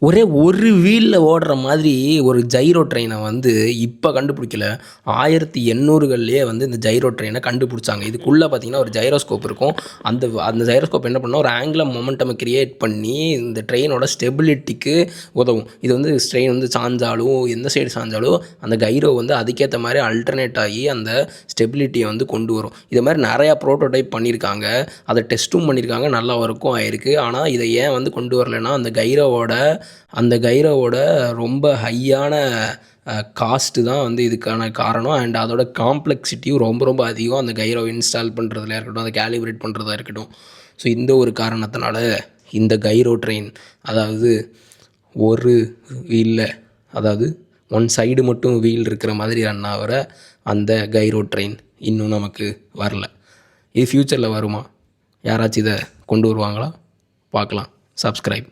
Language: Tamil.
ஒரே ஒரு வீல்ல ஓடுற மாதிரி ஒரு ஜைரோ ட்ரெயினை வந்து இப்போ கண்டுபிடிக்கல. 1800கள்லேயே வந்து இந்த ஜைரோ ட்ரெயினை கண்டுபிடிச்சாங்க. இதுக்குள்ளே பார்த்தீங்கன்னா ஒரு ஜைரோஸ்கோப் இருக்கும். அந்த ஜைரோஸ்கோப் என்ன பண்ணால் ஒரு ஆங்குலர் மொமெண்டம் கிரியேட் பண்ணி இந்த ட்ரெயினோட ஸ்டெபிலிட்டிக்கு உதவும். இது வந்து ட்ரெயின் வந்து சாஞ்சாலும் எந்த சைடு சாஞ்சாலும் அந்த கைரோ வந்து அதுக்கேற்ற மாதிரி அல்டர்னேட் ஆகி அந்த ஸ்டெபிலிட்டியை வந்து கொண்டு வரும். இது மாதிரி நிறையா ப்ரோட்டோடைப் பண்ணியிருக்காங்க. அதை டெஸ்ட்டும் பண்ணியிருக்காங்க. நல்லா ஒர்க்கும் ஆயிருக்கு. ஆனால் இதை ஏன் வந்து கொண்டு வரலைன்னா அந்த கைரோவோட ரொம்ப ஹையான காஸ்ட்டு தான் வந்து இதுக்கான காரணம். அண்ட் அதோட காம்ப்ளெக்சிட்டியும் ரொம்ப ரொம்ப அதிகம். அந்த கைரோவை இன்ஸ்டால் பண்ணுறதுல இருக்கட்டும், அதை கேலிப்ரேட் பண்ணுறதா இருக்கட்டும். ஸோ இந்த ஒரு காரணத்தினால இந்த கைரோ ட்ரெயின், அதாவது ஒரு வீலில், அதாவது ஒன் சைடு மட்டும் வீல் இருக்கிற மாதிரி ரன் ஆகிற அந்த கைரோ ட்ரெயின் இன்னும் நமக்கு வரல. இது ஃப்யூச்சரில் வருமா? யாராச்சும் இதை கொண்டு வருவாங்களா? பார்க்கலாம். சப்ஸ்கிரைப்.